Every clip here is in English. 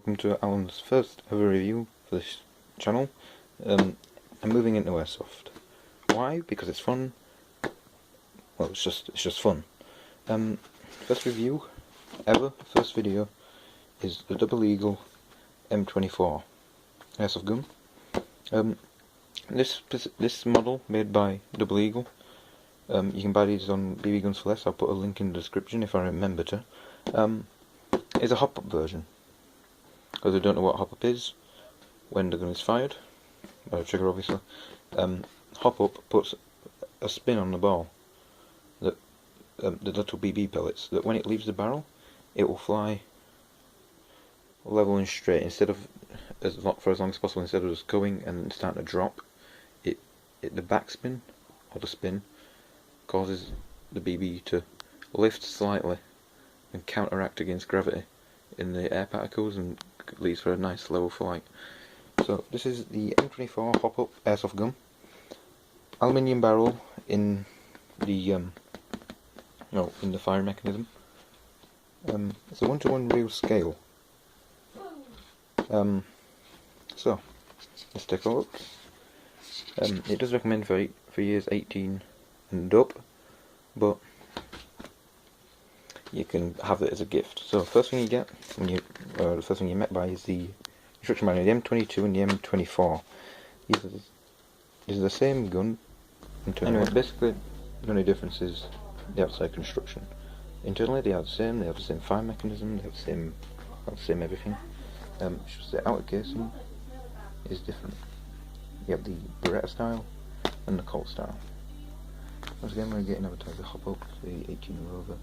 welcome to Alan's first ever review for this channel. I'm moving into Airsoft. Why? Because it's fun. Well, it's just fun. First review ever, first video, is the Double Eagle M24 Airsoft gun. This model made by Double Eagle. You can buy these on BB Guns for Less. I'll put a link in the description if I remember to. It's a hop-up version, because I don't know what hop-up is when the gun is fired by the trigger, obviously. Hop-up puts a spin on the ball, that the little BB pellets, that when it leaves the barrel, it will fly level and straight instead of for as long as possible. Instead of just going and starting to drop, the backspin or the spin causes the BB to lift slightly and counteract against gravity in the air particles and leads for a nice level flight. So this is the M24 hop-up airsoft gun. Aluminium barrel in the in the fire mechanism. It's a 1:1 real scale. So let's take a look. It does recommend for years 18 and up, but you can have it as a gift. So first thing you get when you the first thing you're met by is the instruction manual, the M22 and the M24. These are the same gun. Anyway, basically the only difference is the outside construction. Internally they are the same. They have the same fire mechanism. They have the same everything. It's just the outer casing is different. You have the Beretta style and the Colt style. Once again, we're getting advertised the hop-up, the 18 or over.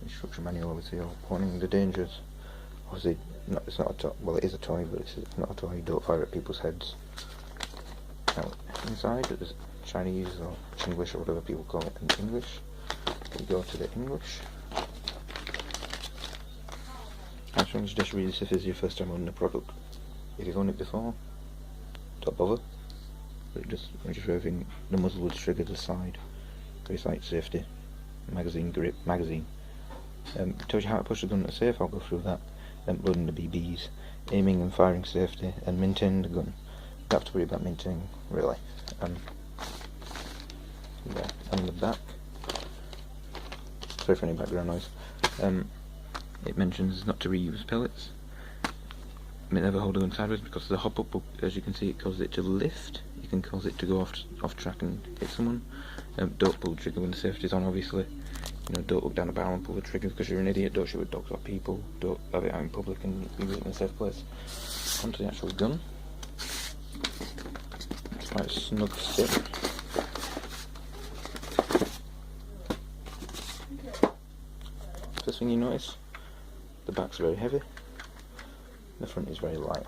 Instruction manual, obviously, warning the dangers. Obviously, it's not a toy. Well, it is a toy, but it's not a toy. Don't fire at people's heads. Now, inside, there's Chinese or English or whatever people call it in English. We go to the English. I strongly suggest read this if this is your first time owning the product. If you've owned it before, don't bother. But just everything, the muzzle would trigger the side. Very sight safety, magazine grip, magazine. Tells you how to push the gun to safe. I'll go through that. Then loading the BBs, aiming and firing safety, and maintaining the gun. You don't have to worry about maintaining, really. Yeah, and the back. Sorry for any background noise. It mentions not to reuse pellets. Never hold the gun sideways because of the hop-up. As you can see, it causes it to lift. You can cause it to go off track and hit someone. Don't pull the trigger when the safety's on, obviously. Don't look down the barrel and pull the trigger because you're an idiot. Don't shoot at dogs or people. Don't have it out in public and leave it in a safe place. Onto the actual gun. It's quite a snug fit. First thing you notice, the back's very heavy. The front is very light.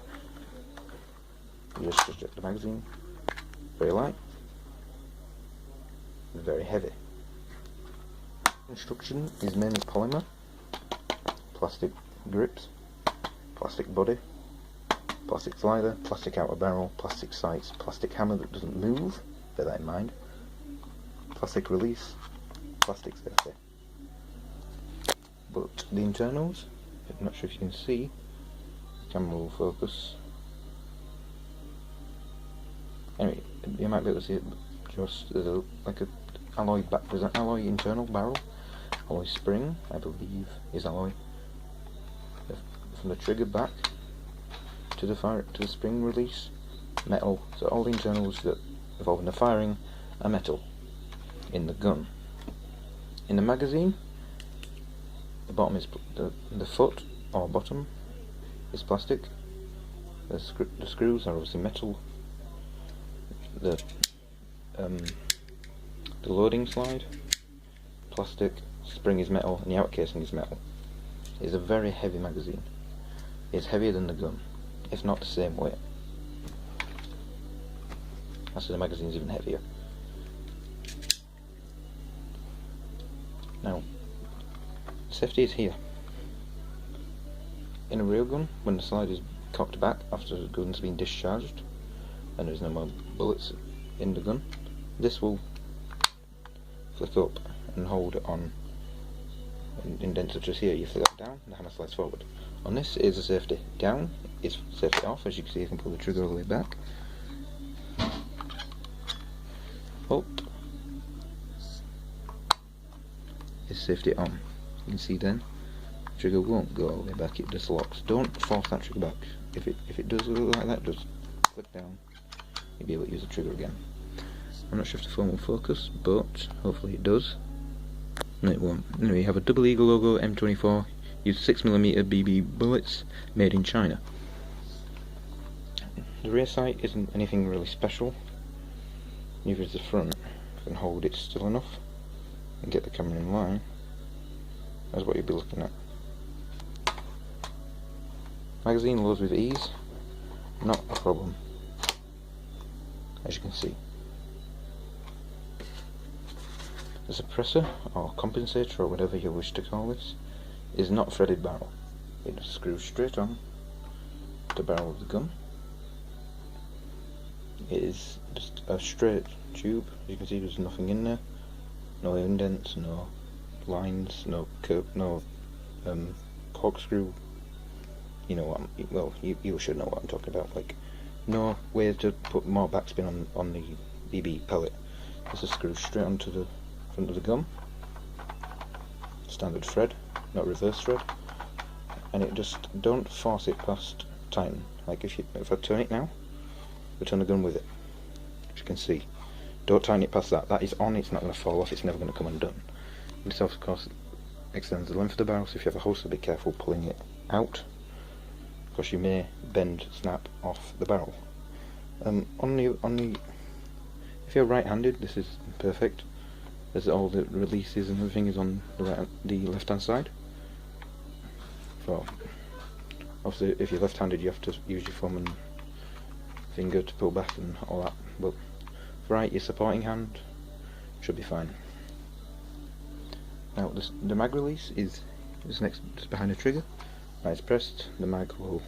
You just eject the magazine. Very light. Very heavy. Construction is mainly polymer, plastic grips, plastic body, plastic slider, plastic outer barrel, plastic sights, plastic hammer that doesn't move, bear that in mind, plastic release, plastic safety. But the internals, I'm not sure if you can see, the camera will focus. Anyway, you might be able to see it, but just there's like a alloy back. There's an alloy internal barrel, alloy spring, I believe, is alloy. From the trigger back to the spring release, metal. So all the internals that involve in the firing are metal in the gun. In the magazine, the bottom is the foot or bottom is plastic. The screws are obviously metal. The loading slide, plastic, spring is metal, and the outer casing is metal. It's a very heavy magazine. It's heavier than the gun, if not the same weight. Actually, the magazine's even heavier. Now, safety is here. In a real gun, when the slide is cocked back after the gun's been discharged, and there's no more bullets in the gun, this will flick up and hold it on indents such as here. You flick that down and the hammer slides forward. On this is a safety down, is safety off. As you can see, I can pull the trigger all the way back. Up is safety on. You can see then the trigger won't go all the way back, it just locks. Don't force that trigger back. If it does look like that, just click down. You'll be able to use the trigger again. I'm not sure if the phone will focus, but hopefully it does. No, it won't. Anyway, you have a double Eagle logo, M24, use 6mm BB bullets, made in China. The rear sight isn't anything really special, neither is the front. If I can hold it still enough and get the camera in line, that's what you'll be looking at. Magazine loads with ease, not a problem, as you can see. The suppressor, or compensator, or whatever you wish to call this, is not threaded barrel. It just screws straight on the barrel of the gun. It is just a straight tube. As you can see, there's nothing in there. No indents, no lines, no curve, no corkscrew. You know what? Well, you should know what I'm talking about. Like, no way to put more backspin on the BB pellet. This is screwed straight onto the front of the gun. Standard thread, not reverse thread. And it just, don't force it past tighten. Like if I turn it now, we turn the gun with it. As you can see, don't tighten it past that. That is on. It's not going to fall off. It's never going to come undone. And this of course extends the length of the barrel. So if you have a holster, be careful pulling it out, because you may bend, snap off the barrel. If you're right-handed, this is perfect. There's all the releases and everything is on the left-hand side. So obviously, if you're left-handed, you have to use your thumb and finger to pull back and all that. But right, your supporting hand should be fine. Now the mag release is next, just behind the trigger. When it's pressed, the mag will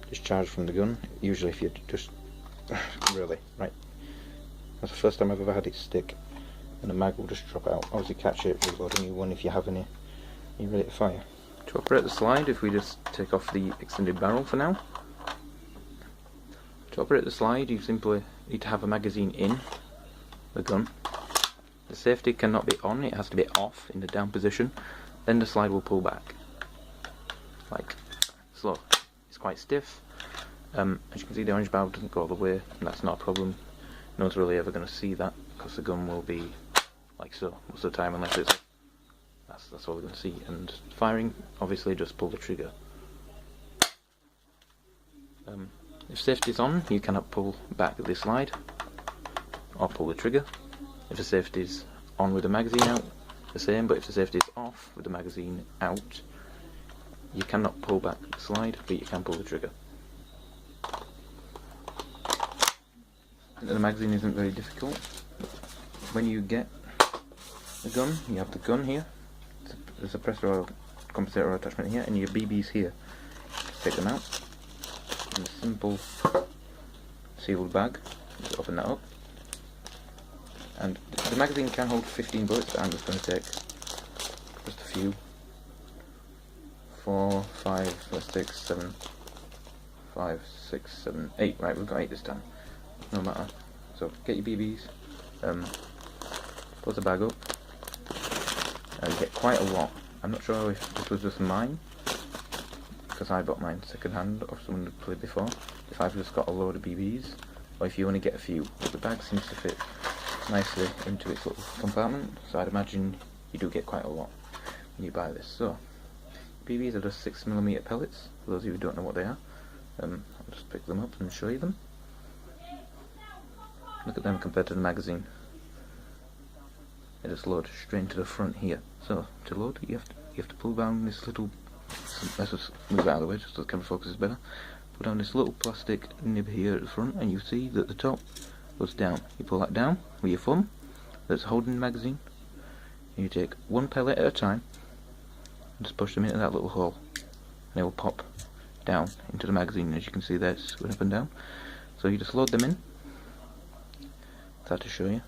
discharge from the gun. Usually, if you just really right, that's the first time I've ever had it stick, and the mag will just drop out. Obviously, catch it, reload a new one if you have any. You're ready to fire. To operate the slide, if we just take off the extended barrel for now. To operate the slide, you simply need to have a magazine in the gun. The safety cannot be on, it has to be off in the down position. Then the slide will pull back. Like so. It's quite stiff. As you can see, the orange barrel doesn't go all the way, and that's not a problem. No one's really ever going to see that, because the gun will be like so most of the time, unless it's that's all we're going to see. And firing, obviously, just pull the trigger. If safety is on, you cannot pull back the slide or pull the trigger. If the safety is on with the magazine out, the same. But if the safety is off with the magazine out, you cannot pull back the slide, but you can pull the trigger. The magazine isn't very difficult. When you get the gun, you have the gun here, the suppressor or compensator attachment here, and your BBs here. Take them out in a simple sealed bag. Just open that up, and the magazine can hold 15 bullets, but I'm just going to take just a few. 4, 5, 6, 7, 5, 6, 7, 8. Right, we've got 8 this time. No matter. So get your BBs, put the bag up, and get quite a lot. I'm not sure if this was just mine, because I bought mine second hand or someone who played before. If I've just got a load of BBs, or if you only get a few. The bag seems to fit nicely into its little compartment, so I'd imagine you do get quite a lot when you buy this. So BBs are just 6mm pellets, for those of you who don't know what they are. I'll just pick them up and show you them. Look at them compared to the magazine. They just load straight into the front here. So to load, you have to pull down this little. Let's just move out of the way just so the camera focuses better. Put down this little plastic nib here at the front, and you see that the top goes down. You pull that down with your thumb that's holding the magazine, and you take one pellet at a time and just push them into that little hole, and they will pop down into the magazine. As you can see there, it's going up and down. So you just load them in. It's hard to show you.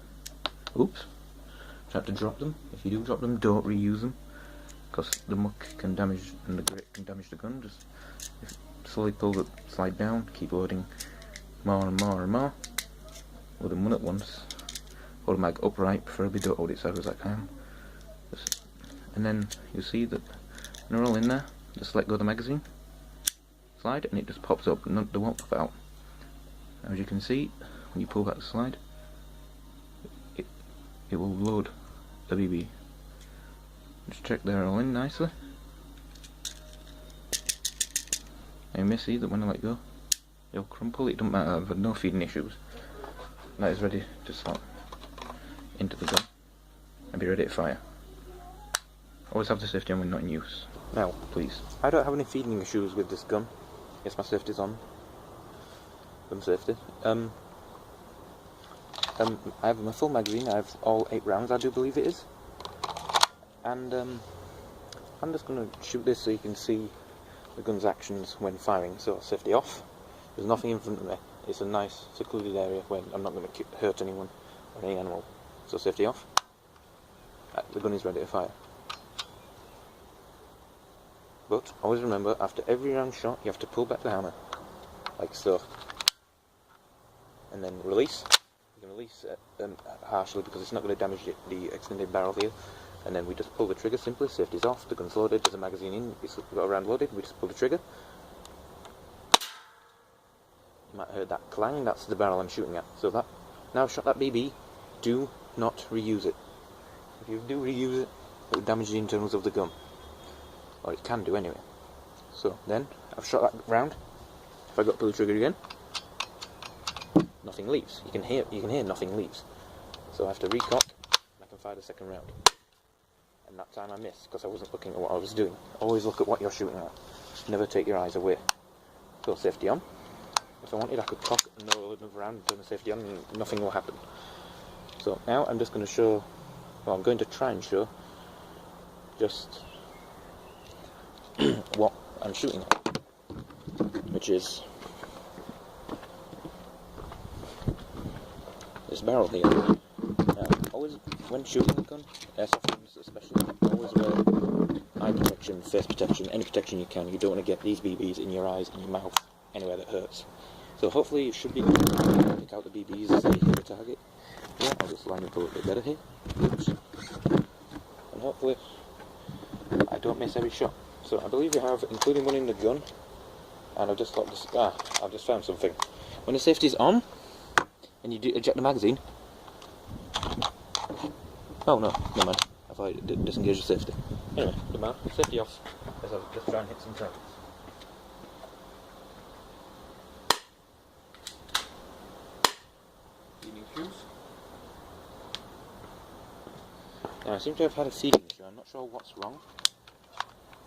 Oops. Try to drop them. If you do drop them, don't reuse them, because the muck can damage and the grit can damage the gun. Just slowly pull the slide down, keep loading more and more and more. Load them one at once. Hold the mag upright, preferably don't hold it sideways like I am. And then you'll see that when they're all in there, just let go of the magazine, slide, and it just pops up, and they won't pop out. As you can see, when you pull back the slide, it will load the BB. Just check they're all in nicely. And you may see that when I let go, they'll crumple. It doesn't matter, I've had no feeding issues. That is ready to slot into the gun and be ready to fire. Always have the safety on when not in use. Now, please. I don't have any feeding issues with this gun. Yes, my safety's on. Gun safety. I have my full magazine. I have all 8 rounds, I do believe it is. And I'm just going to shoot this so you can see the gun's actions when firing. So safety off. There's nothing in front of me. It's a nice secluded area where I'm not going to hurt anyone or any animal. So safety off. The gun is ready to fire. But always remember, after every round shot, you have to pull back the hammer, like so, and then release. You can release harshly because it's not going to damage the extended barrel here. And then we just pull the trigger simply. Safety's off. The gun's loaded. There's a magazine in. We've got a round loaded. We just pull the trigger. You might have heard that clang. That's the barrel I'm shooting at. So that now I've shot that BB. Do not reuse it. If you do reuse it, it will damage the internals of the gun. Or it can do anyway. So then, I've shot that round. If I got to pull the trigger again, nothing leaves. You can hear nothing leaves. So I have to recock, and I can fire the second round. And that time I missed because I wasn't looking at what I was doing. Always look at what you're shooting at. Never take your eyes away. So safety on. If I wanted, I could cock and roll another round and turn the safety on, and nothing will happen. So now I'm just going to show. Well, I'm going to try and show just what I'm shooting at, which is this barrel here. Now, always when shooting a gun, airsoft guns especially, always wear eye protection, face protection, any protection you can. You don't want to get these BBs in your eyes, in your mouth, anywhere that hurts. So hopefully it should be good to pick out the BBs as they hit the target. Yeah, I'll just line up a little bit better here. Oops. And hopefully I don't miss every shot. So I believe we have, including one in the gun, and I've just got this. I've just found something. When the safety's on, and you do eject the magazine. Oh no, never mind. I thought it disengaged the safety. Anyway, the man, safety off. As I'll just try and hit some targets. Feeding shoes. Now I seem to have had a feeding issue. I'm not sure what's wrong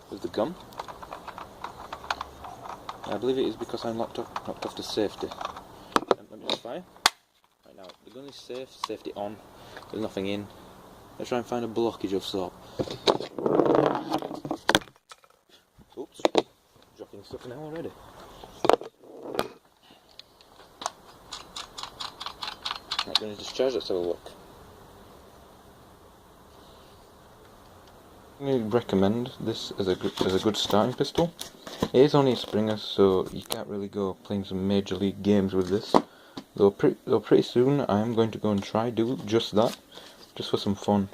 with the gun. I believe it is because I'm knocked off the safety. Let me just fire. Right now, the gun is safe, safety on, there's nothing in. Let's try and find a blockage of sort. Oops, dropping stuff now already. Right, going to discharge, let's have a look. I recommend this as a good starting pistol. It is only a Springer, so you can't really go playing some major league games with this. Though pretty soon I am going to go and try do just that, just for some fun.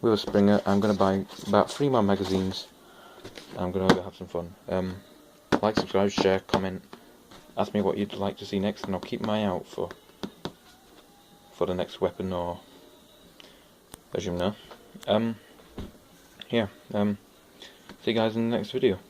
With a Springer, I'm going to buy about 3 more magazines. I'm going to go have some fun. Like, subscribe, share, comment. Ask me what you'd like to see next, and I'll keep my eye out for the next weapon or regime now. Yeah, see you guys in the next video.